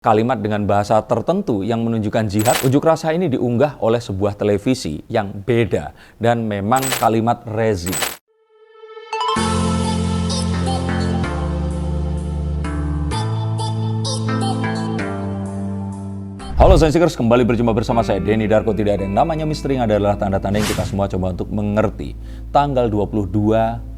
Kalimat dengan bahasa tertentu yang menunjukkan jihad, unjuk rasa ini diunggah oleh sebuah televisi yang beda dan memang kalimat rezim. Halo Science-Seekers, kembali berjumpa bersama saya Denny Darko. Tidak ada yang namanya misteri, yang adalah tanda-tanda yang kita semua coba untuk mengerti. Tanggal 22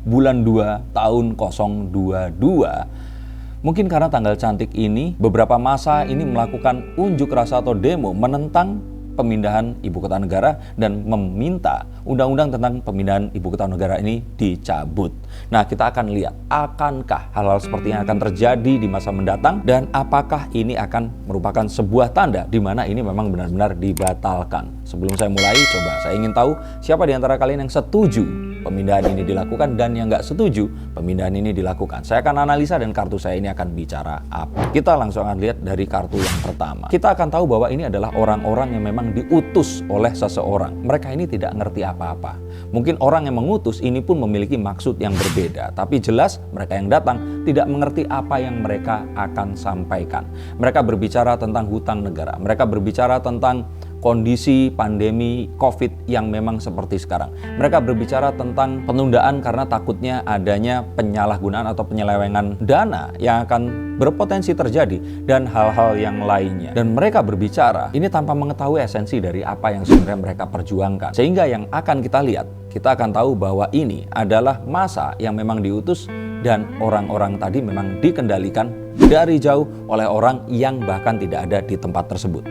bulan 2 tahun 022. Mungkin karena tanggal cantik ini, beberapa massa ini melakukan unjuk rasa atau demo menentang pemindahan ibu kota negara dan meminta undang-undang tentang pemindahan ibu kota negara ini dicabut. Nah, kita akan lihat akankah hal-hal seperti yang akan terjadi di masa mendatang dan apakah ini akan merupakan sebuah tanda di mana ini memang benar-benar dibatalkan. Sebelum saya mulai, coba saya ingin tahu siapa di antara kalian yang setuju pemindahan ini dilakukan dan yang nggak setuju pemindahan ini dilakukan. Saya akan analisa dan kartu saya ini akan bicara apa. Kita langsung akan lihat dari kartu yang pertama. Kita akan tahu bahwa ini adalah orang-orang yang memang diutus oleh seseorang. Mereka ini tidak ngerti apa-apa. Mungkin orang yang mengutus ini pun memiliki maksud yang berbeda. Tapi jelas mereka yang datang tidak mengerti apa yang mereka akan sampaikan. Mereka berbicara tentang hutang negara. Mereka berbicara tentang kondisi pandemi COVID yang memang seperti sekarang. Mereka berbicara tentang penundaan karena takutnya adanya penyalahgunaan atau penyelewengan dana yang akan berpotensi terjadi dan hal-hal yang lainnya. Dan mereka berbicara ini tanpa mengetahui esensi dari apa yang sebenarnya mereka perjuangkan. Sehingga yang akan kita lihat, kita akan tahu bahwa ini adalah massa yang memang diutus dan orang-orang tadi memang dikendalikan dari jauh oleh orang yang bahkan tidak ada di tempat tersebut.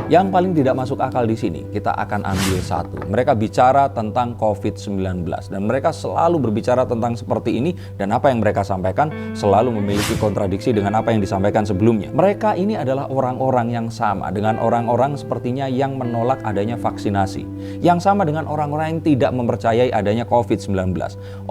Yang paling tidak masuk akal di sini, kita akan ambil satu. Mereka bicara tentang COVID-19 dan mereka selalu berbicara tentang seperti ini dan apa yang mereka sampaikan selalu memiliki kontradiksi dengan apa yang disampaikan sebelumnya. Mereka ini adalah orang-orang yang sama dengan orang-orang sepertinya yang menolak adanya vaksinasi. Yang sama dengan orang-orang yang tidak mempercayai adanya COVID-19.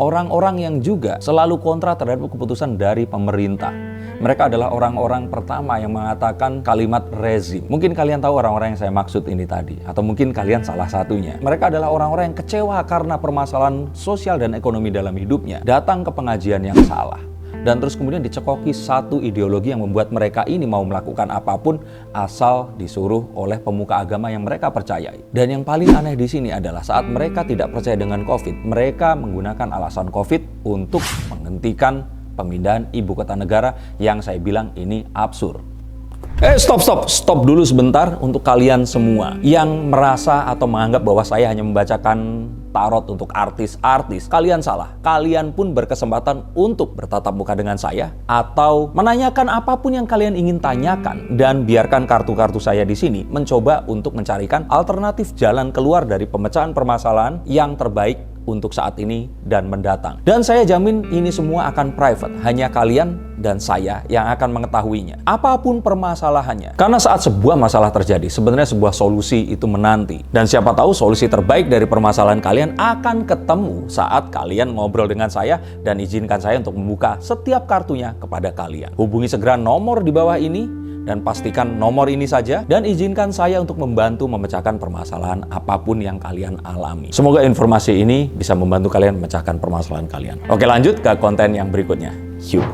Orang-orang yang juga selalu kontra terhadap keputusan dari pemerintah. Mereka adalah orang-orang pertama yang mengatakan kalimat rezim. Mungkin kalian tahu orang-orang yang saya maksud ini tadi, atau mungkin kalian salah satunya. Mereka adalah orang-orang yang kecewa karena permasalahan sosial dan ekonomi dalam hidupnya. Datang ke pengajian yang salah. Dan terus kemudian dicekoki satu ideologi yang membuat mereka ini mau melakukan apapun asal disuruh oleh pemuka agama yang mereka percayai. Dan yang paling aneh di sini adalah saat mereka tidak percaya dengan COVID, mereka menggunakan alasan COVID untuk menghentikan pemindahan ibu kota negara yang saya bilang ini absurd. Stop dulu sebentar untuk kalian semua yang merasa atau menganggap bahwa saya hanya membacakan tarot untuk artis-artis. Kalian salah. Kalian pun berkesempatan untuk bertatap muka dengan saya atau menanyakan apapun yang kalian ingin tanyakan dan biarkan kartu-kartu saya di sini mencoba untuk mencarikan alternatif jalan keluar dari pemecahan permasalahan yang terbaik untuk saat ini dan mendatang. Dan saya jamin ini semua akan private, hanya kalian dan saya yang akan mengetahuinya. Apapun permasalahannya. Karena saat sebuah masalah terjadi, sebenarnya sebuah solusi itu menanti. Dan siapa tahu solusi terbaik dari permasalahan kalian akan ketemu saat kalian ngobrol dengan saya dan izinkan saya untuk membuka setiap kartunya kepada kalian. Hubungi segera nomor di bawah ini dan pastikan nomor ini saja dan izinkan saya untuk membantu memecahkan permasalahan apapun yang kalian alami. Semoga informasi ini bisa membantu kalian memecahkan permasalahan kalian. Oke, lanjut ke konten yang berikutnya.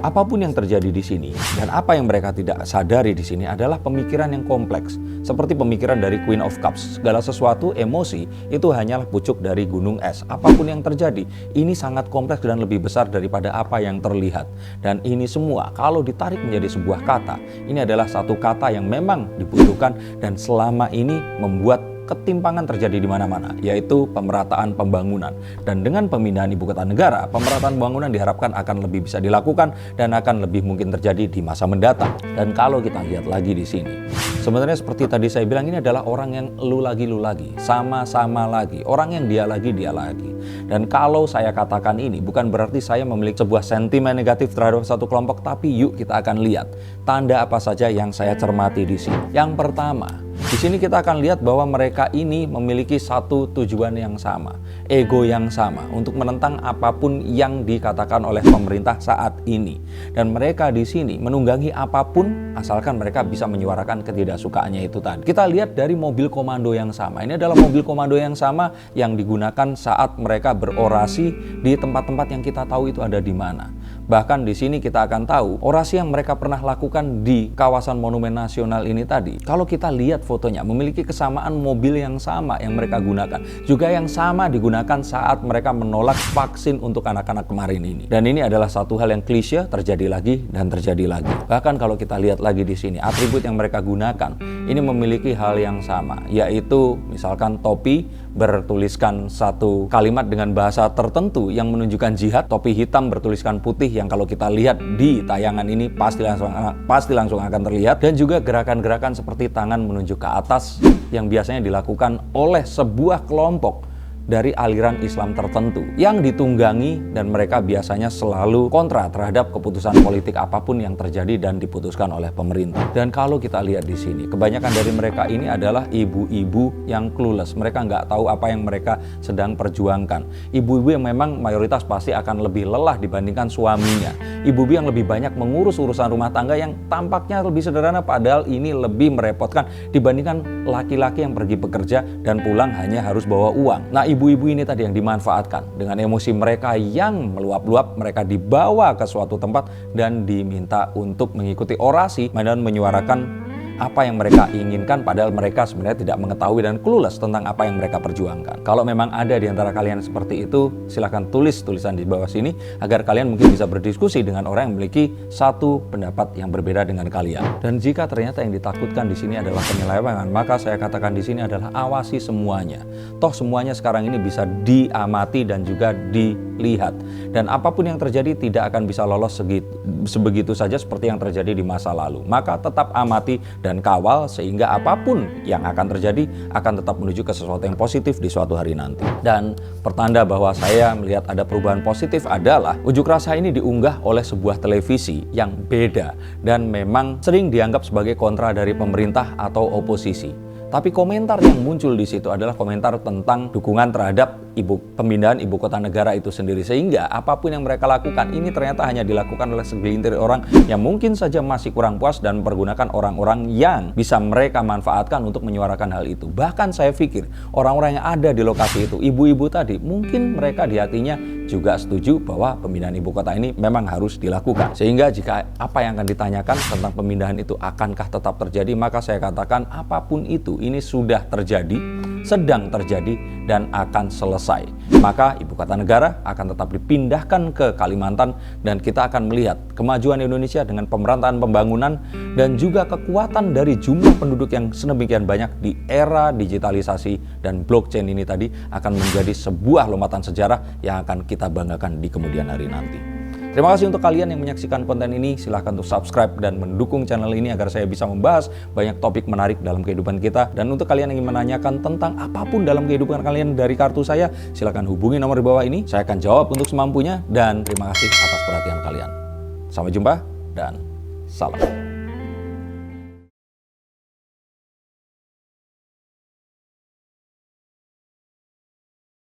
Apapun yang terjadi di sini dan apa yang mereka tidak sadari di sini adalah pemikiran yang kompleks. Seperti pemikiran dari Queen of Cups, segala sesuatu emosi itu hanyalah pucuk dari gunung es. Apapun yang terjadi, ini sangat kompleks dan lebih besar daripada apa yang terlihat. Dan ini semua kalau ditarik menjadi sebuah kata, ini adalah satu kata yang memang dibutuhkan dan selama ini membuat ketimpangan terjadi di mana-mana, yaitu pemerataan pembangunan. Dan dengan pemindahan ibu kota negara, pemerataan pembangunan diharapkan akan lebih bisa dilakukan dan akan lebih mungkin terjadi di masa mendatang. Dan kalau kita lihat lagi di sini, sebenarnya seperti tadi saya bilang, ini adalah orang yang lu lagi, sama-sama lagi, orang yang dia lagi. Dan kalau saya katakan ini, bukan berarti saya memiliki sebuah sentimen negatif terhadap satu kelompok, tapi yuk kita akan lihat tanda apa saja yang saya cermati di sini. Yang pertama, di sini kita akan lihat bahwa mereka ini memiliki satu tujuan yang sama, ego yang sama untuk menentang apapun yang dikatakan oleh pemerintah saat ini. Dan mereka di sini menunggangi apapun asalkan mereka bisa menyuarakan ketidaksukaannya itu tadi. Kita lihat dari mobil komando yang sama. Ini adalah mobil komando yang sama yang digunakan saat mereka berorasi di tempat-tempat yang kita tahu itu ada di mana. Bahkan di sini kita akan tahu orasi yang mereka pernah lakukan di kawasan Monumen Nasional ini tadi. Kalau kita lihat fotonya, memiliki kesamaan mobil yang sama yang mereka gunakan. Juga yang sama digunakan saat mereka menolak vaksin untuk anak-anak kemarin ini. Dan ini adalah satu hal yang klise, terjadi lagi dan terjadi lagi. Bahkan kalau kita lihat lagi di sini, atribut yang mereka gunakan ini memiliki hal yang sama, yaitu misalkan topi bertuliskan satu kalimat dengan bahasa tertentu yang menunjukkan jihad, topi hitam bertuliskan putih yang kalau kita lihat di tayangan ini pasti langsung akan terlihat, dan juga gerakan-gerakan seperti tangan menunjuk ke atas yang biasanya dilakukan oleh sebuah kelompok dari aliran Islam tertentu yang ditunggangi, dan mereka biasanya selalu kontra terhadap keputusan politik apapun yang terjadi dan diputuskan oleh pemerintah. Dan kalau kita lihat di sini, kebanyakan dari mereka ini adalah ibu-ibu yang clueless. Mereka nggak tahu apa yang mereka sedang perjuangkan. Ibu-ibu yang memang mayoritas pasti akan lebih lelah dibandingkan suaminya. Ibu-ibu yang lebih banyak mengurus urusan rumah tangga yang tampaknya lebih sederhana, padahal ini lebih merepotkan dibandingkan laki-laki yang pergi bekerja dan pulang hanya harus bawa uang. Nah, ibu-ibu ini tadi yang dimanfaatkan dengan emosi mereka yang meluap-luap, mereka dibawa ke suatu tempat dan diminta untuk mengikuti orasi dan menyuarakan apa yang mereka inginkan, padahal mereka sebenarnya tidak mengetahui dan clueless tentang apa yang mereka perjuangkan. Kalau memang ada di antara kalian seperti itu, silahkan tulis tulisan di bawah sini agar kalian mungkin bisa berdiskusi dengan orang yang memiliki satu pendapat yang berbeda dengan kalian. Dan jika ternyata yang ditakutkan di sini adalah penyelewengan, maka saya katakan di sini adalah awasi semuanya. Toh semuanya sekarang ini bisa diamati dan juga dilihat. Dan apapun yang terjadi tidak akan bisa lolos sebegitu saja seperti yang terjadi di masa lalu. Maka tetap amati dan kawal sehingga apapun yang akan terjadi akan tetap menuju ke sesuatu yang positif di suatu hari nanti. Dan pertanda bahwa saya melihat ada perubahan positif adalah unjuk rasa ini diunggah oleh sebuah televisi yang beda dan memang sering dianggap sebagai kontra dari pemerintah atau oposisi. Tapi komentar yang muncul di situ adalah komentar tentang dukungan terhadap pemindahan ibu kota negara itu sendiri, sehingga apapun yang mereka lakukan ini ternyata hanya dilakukan oleh segelintir orang yang mungkin saja masih kurang puas dan mempergunakan orang-orang yang bisa mereka manfaatkan untuk menyuarakan hal itu. Bahkan saya pikir orang-orang yang ada di lokasi itu, ibu-ibu tadi, mungkin mereka di hatinya juga setuju bahwa pemindahan ibu kota ini memang harus dilakukan. Sehingga jika apa yang akan ditanyakan tentang pemindahan itu akankah tetap terjadi, maka saya katakan apapun itu, ini sudah terjadi, sedang terjadi, dan akan selesai. Maka ibu kota negara akan tetap dipindahkan ke Kalimantan dan kita akan melihat kemajuan Indonesia dengan pemerataan pembangunan dan juga kekuatan dari jumlah penduduk yang sedemikian banyak di era digitalisasi dan blockchain ini tadi akan menjadi sebuah lompatan sejarah yang akan kita banggakan di kemudian hari nanti. Terima kasih untuk kalian yang menyaksikan konten ini. Silahkan untuk subscribe dan mendukung channel ini agar saya bisa membahas banyak topik menarik dalam kehidupan kita. Dan untuk kalian yang ingin menanyakan tentang apapun dalam kehidupan kalian dari kartu saya, silahkan hubungi nomor di bawah ini. Saya akan jawab untuk semampunya, dan terima kasih atas perhatian kalian. Sampai jumpa dan salam.